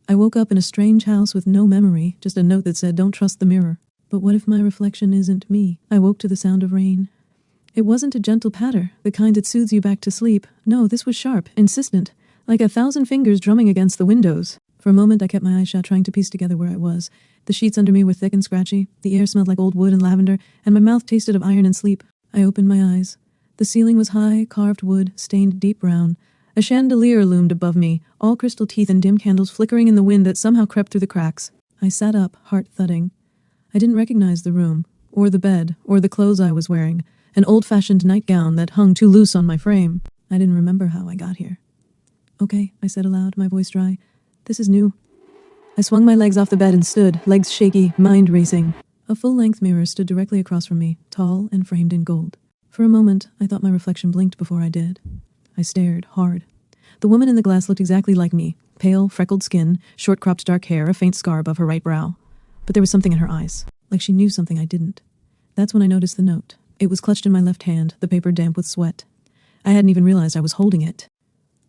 I woke up in a strange house with no memory, just a note that said, "Don't trust the mirror." But what if my reflection isn't me? I woke to the sound of rain. It wasn't a gentle patter, the kind that soothes you back to sleep. No, this was sharp, insistent, like 1,000 fingers drumming against the windows. For a moment I kept my eyes shut, trying to piece together where I was. The sheets under me were thick and scratchy, the air smelled like old wood and lavender, and my mouth tasted of iron and sleep. I opened my eyes. The ceiling was high, carved wood, stained deep brown. A chandelier loomed above me, all crystal teeth and dim candles flickering in the wind that somehow crept through the cracks. I sat up, heart thudding. I didn't recognize the room, or the bed, or the clothes I was wearing, an old-fashioned nightgown that hung too loose on my frame. I didn't remember how I got here. "Okay," I said aloud, my voice dry. "This is new." I swung my legs off the bed and stood, legs shaky, mind racing. A full-length mirror stood directly across from me, tall and framed in gold. For a moment, I thought my reflection blinked before I did. I stared, hard. The woman in the glass looked exactly like me, pale, freckled skin, short-cropped dark hair, a faint scar above her right brow. But there was something in her eyes, like she knew something I didn't. That's when I noticed the note. It was clutched in my left hand, the paper damp with sweat. I hadn't even realized I was holding it.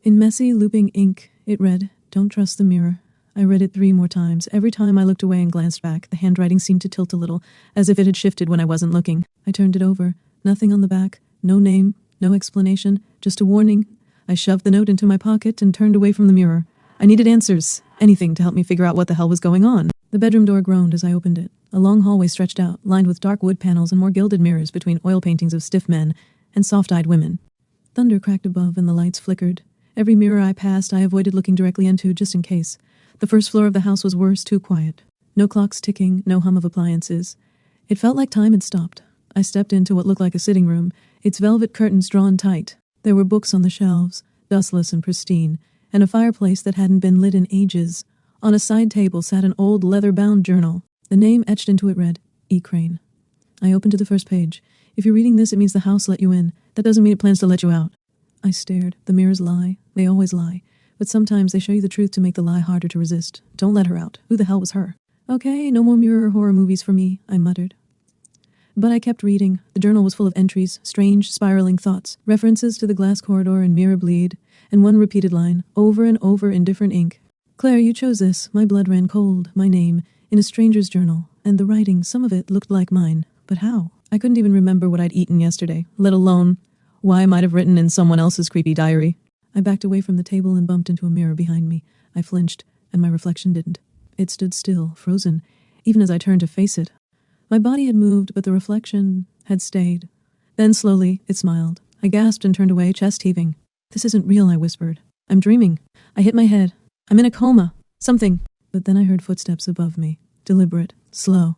In messy, looping ink, it read, "Don't trust the mirror." I read it 3 more times. Every time I looked away and glanced back, the handwriting seemed to tilt a little, as if it had shifted when I wasn't looking. I turned it over. Nothing on the back, no name, no explanation, just a warning. I shoved the note into my pocket and turned away from the mirror. I needed answers, anything to help me figure out what the hell was going on. The bedroom door groaned as I opened it. A long hallway stretched out, lined with dark wood panels and more gilded mirrors between oil paintings of stiff men and soft-eyed women. Thunder cracked above and the lights flickered. Every mirror I passed, I avoided looking directly into, just in case. The first floor of the house was worse, too quiet. No clocks ticking, no hum of appliances. It felt like time had stopped. I stepped into what looked like a sitting room, its velvet curtains drawn tight. There were books on the shelves, dustless and pristine, and a fireplace that hadn't been lit in ages. On a side table sat an old leather-bound journal. The name etched into it read, E. Crane. I opened to the first page. If you're reading this, it means the house let you in. That doesn't mean it plans to let you out. I stared. The mirrors lie. They always lie. But sometimes they show you the truth to make the lie harder to resist. Don't let her out. Who the hell was her? Okay, no more mirror horror movies for me, I muttered. But I kept reading. The journal was full of entries, strange, spiraling thoughts, references to the glass corridor and mirror bleed, and one repeated line, over and over in different ink. "Claire, you chose this." My blood ran cold, my name, in a stranger's journal, and the writing, some of it looked like mine. But how? I couldn't even remember what I'd eaten yesterday, let alone why I might have written in someone else's creepy diary. I backed away from the table and bumped into a mirror behind me. I flinched, and my reflection didn't. It stood still, frozen, even as I turned to face it. My body had moved, but the reflection had stayed. Then, slowly, it smiled. I gasped and turned away, chest heaving. "This isn't real," I whispered. "I'm dreaming. I hit my head. I'm in a coma. Something." But then I heard footsteps above me. Deliberate. Slow.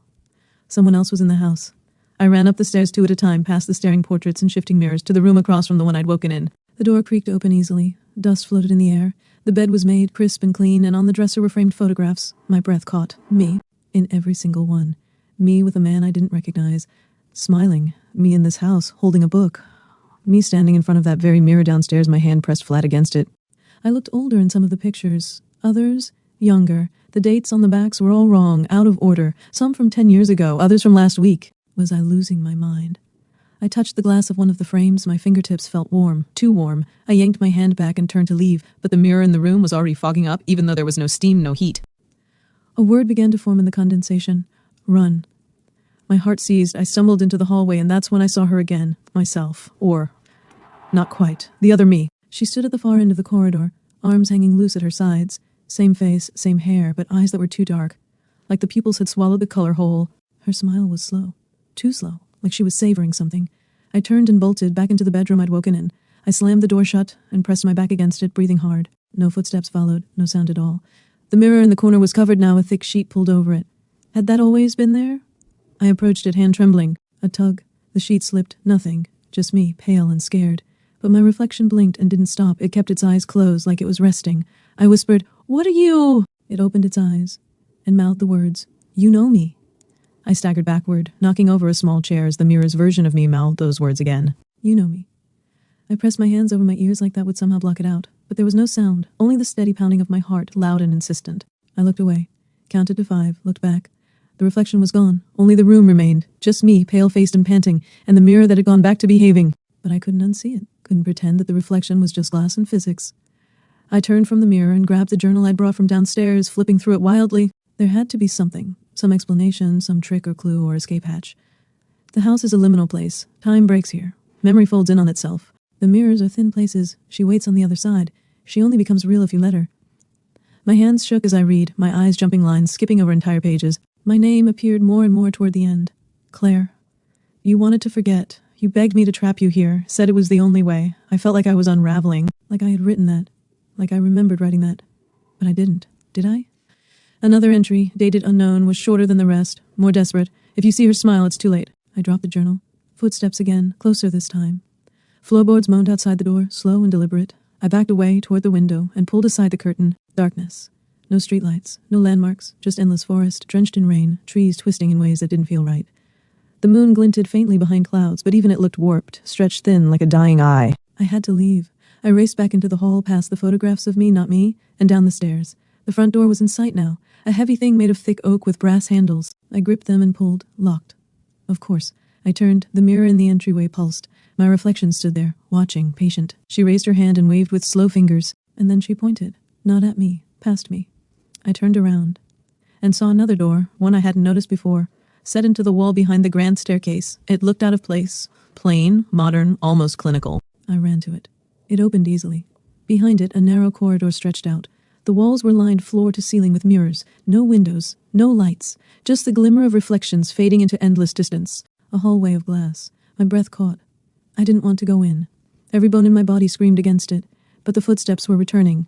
Someone else was in the house. I ran up the stairs 2 at a time, past the staring portraits and shifting mirrors, to the room across from the one I'd woken in. The door creaked open easily. Dust floated in the air. The bed was made crisp and clean, and on the dresser were framed photographs. My breath caught. Me. In every single one. Me with a man I didn't recognize. Smiling. Me in this house, holding a book. Me standing in front of that very mirror downstairs, my hand pressed flat against it. I looked older in some of the pictures. Others, younger. The dates on the backs were all wrong, out of order. Some from 10 years ago, others from last week. Was I losing my mind? I touched the glass of one of the frames. My fingertips felt warm, too warm. I yanked my hand back and turned to leave, but the mirror in the room was already fogging up, even though there was no steam, no heat. A word began to form in the condensation. Run. My heart seized. I stumbled into the hallway, and that's when I saw her again. Myself. Or, not quite. The other me. She stood at the far end of the corridor, arms hanging loose at her sides. Same face, same hair, but eyes that were too dark. Like the pupils had swallowed the color whole. Her smile was slow. Too slow. Like she was savoring something. I turned and bolted back into the bedroom I'd woken in. I slammed the door shut and pressed my back against it, breathing hard. No footsteps followed, no sound at all. The mirror in the corner was covered now, a thick sheet pulled over it. Had that always been there? I approached it, hand trembling. A tug. The sheet slipped. Nothing. Just me, pale and scared. But my reflection blinked and didn't stop. It kept its eyes closed, like it was resting. I whispered, "What are you?" It opened its eyes and mouthed the words, "You know me." I staggered backward, knocking over a small chair as the mirror's version of me mouthed those words again. "You know me." I pressed my hands over my ears like that would somehow block it out. But there was no sound, only the steady pounding of my heart, loud and insistent. I looked away, counted to 5, looked back. The reflection was gone. Only the room remained. Just me, pale-faced and panting, and the mirror that had gone back to behaving. But I couldn't unsee it. Couldn't pretend that the reflection was just glass and physics. I turned from the mirror and grabbed the journal I'd brought from downstairs, flipping through it wildly. There had to be something, some explanation, some trick or clue or escape hatch. The house is a liminal place. Time breaks here. Memory folds in on itself. The mirrors are thin places. She waits on the other side. She only becomes real if you let her. My hands shook as I read, my eyes jumping lines, skipping over entire pages. My name appeared more and more toward the end. Claire. You wanted to forget. You begged me to trap you here, said it was the only way. I felt like I was unraveling, like I had written that, like I remembered writing that. But I didn't. Did I? Another entry, dated unknown, was shorter than the rest, more desperate. If you see her smile, it's too late. I dropped the journal. Footsteps again, closer this time. Floorboards moaned outside the door, slow and deliberate. I backed away toward the window and pulled aside the curtain. Darkness. No streetlights, no landmarks, just endless forest, drenched in rain, trees twisting in ways that didn't feel right. The moon glinted faintly behind clouds, but even it looked warped, stretched thin like a dying eye. I had to leave. I raced back into the hall, past the photographs of me, not me, and down the stairs. The front door was in sight now, a heavy thing made of thick oak with brass handles. I gripped them and pulled, locked. Of course. I turned. The mirror in the entryway pulsed. My reflection stood there, watching, patient. She raised her hand and waved with slow fingers, and then she pointed, not at me, past me. I turned around and saw another door, one I hadn't noticed before, set into the wall behind the grand staircase. It looked out of place, plain, modern, almost clinical. I ran to it. It opened easily. Behind it, a narrow corridor stretched out. The walls were lined floor to ceiling with mirrors, no windows, no lights, just the glimmer of reflections fading into endless distance. A hallway of glass. My breath caught. I didn't want to go in. Every bone in my body screamed against it, but the footsteps were returning.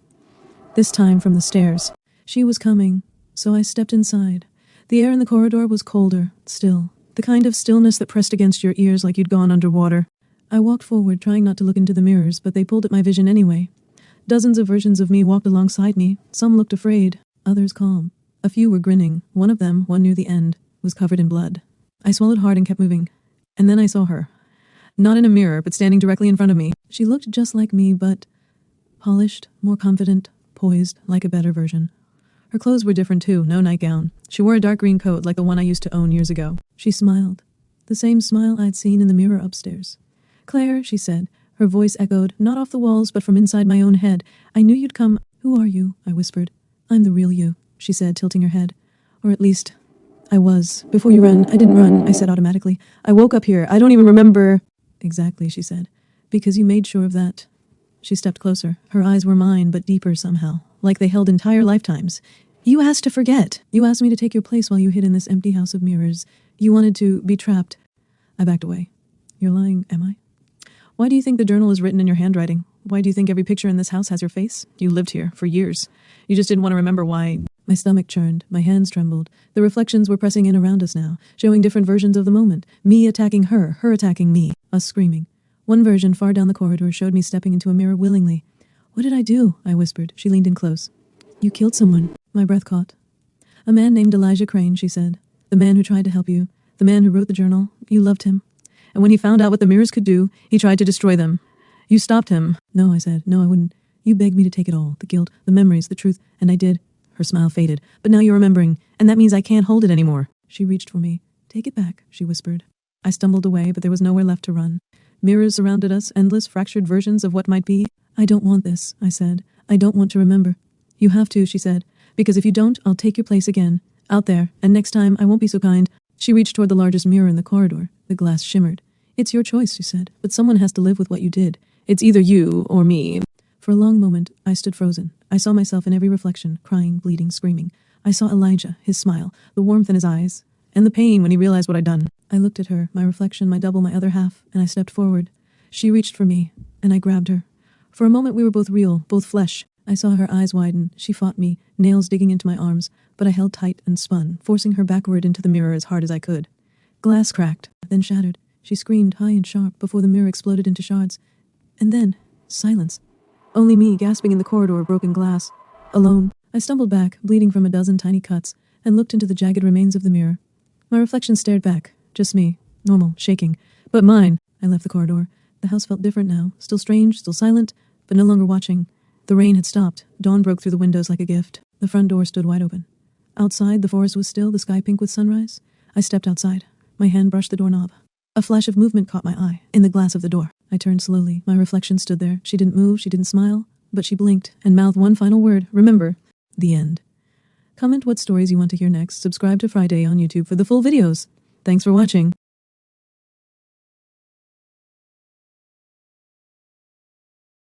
This time from the stairs. She was coming, so I stepped inside. The air in the corridor was colder, still, the kind of stillness that pressed against your ears like you'd gone underwater. I walked forward, trying not to look into the mirrors, but they pulled at my vision anyway. Dozens of versions of me walked alongside me. Some looked afraid, others calm. A few were grinning. One of them, one near the end, was covered in blood. I swallowed hard and kept moving. And then I saw her. Not in a mirror, but standing directly in front of me. She looked just like me, but polished, more confident, poised, like a better version. Her clothes were different too, no nightgown. She wore a dark green coat like the one I used to own years ago. She smiled. The same smile I'd seen in the mirror upstairs. Claire, she said. Her voice echoed, not off the walls, but from inside my own head. I knew you'd come. Who are you? I whispered. I'm the real you, she said, tilting her head. Or at least, I was. Before you ran. I didn't run, I said automatically. I woke up here. I don't even remember. Exactly, she said. Because you made sure of that. She stepped closer. Her eyes were mine, but deeper somehow, like they held entire lifetimes. You asked to forget. You asked me to take your place while you hid in this empty house of mirrors. You wanted to be trapped. I backed away. You're lying, am I? Why do you think the journal is written in your handwriting? Why do you think every picture in this house has your face? You lived here for years. You just didn't want to remember why. My stomach churned. My hands trembled. The reflections were pressing in around us now, showing different versions of the moment. Me attacking her attacking me, us screaming. One version far down the corridor showed me stepping into a mirror willingly. What did I do? I whispered. She leaned in close. You killed someone. My breath caught. A man named Elijah Crane, she said. The man who tried to help you. The man who wrote the journal. You loved him. And when he found out what the mirrors could do, he tried to destroy them. You stopped him. No, I said. No, I wouldn't. You begged me to take it all. The guilt, the memories, the truth. And I did. Her smile faded. But now you're remembering. And that means I can't hold it anymore. She reached for me. Take it back, she whispered. I stumbled away, but there was nowhere left to run. Mirrors surrounded us, endless fractured versions of what might be. I don't want this, I said. I don't want to remember. You have to, she said. Because if you don't, I'll take your place again. Out there. And next time, I won't be so kind. She reached toward the largest mirror in the corridor. The glass shimmered. It's your choice, she said. But someone has to live with what you did. It's either you or me. For a long moment, I stood frozen. I saw myself in every reflection, crying, bleeding, screaming. I saw Elijah, his smile, the warmth in his eyes, and the pain when he realized what I'd done. I looked at her, my reflection, my double, my other half, and I stepped forward. She reached for me, and I grabbed her. For a moment we were both real, both flesh. I saw her eyes widen. She fought me, nails digging into my arms, but I held tight and spun, forcing her backward into the mirror as hard as I could. Glass cracked, then shattered. She screamed high and sharp before the mirror exploded into shards. And then, silence. Only me gasping in the corridor of broken glass. Alone. I stumbled back, bleeding from a dozen tiny cuts, and looked into the jagged remains of the mirror. My reflection stared back. Just me. Normal, shaking. But mine. I left the corridor. The house felt different now. Still strange, still silent, but no longer watching. The rain had stopped. Dawn broke through the windows like a gift. The front door stood wide open. Outside, the forest was still, the sky pink with sunrise. I stepped outside. My hand brushed the doorknob. A flash of movement caught my eye, in the glass of the door. I turned slowly. My reflection stood there. She didn't move, she didn't smile, but she blinked and mouthed one final word, remember, the end. Comment what stories you want to hear next. Subscribe to FryyDaee on YouTube for the full videos. Thanks for watching.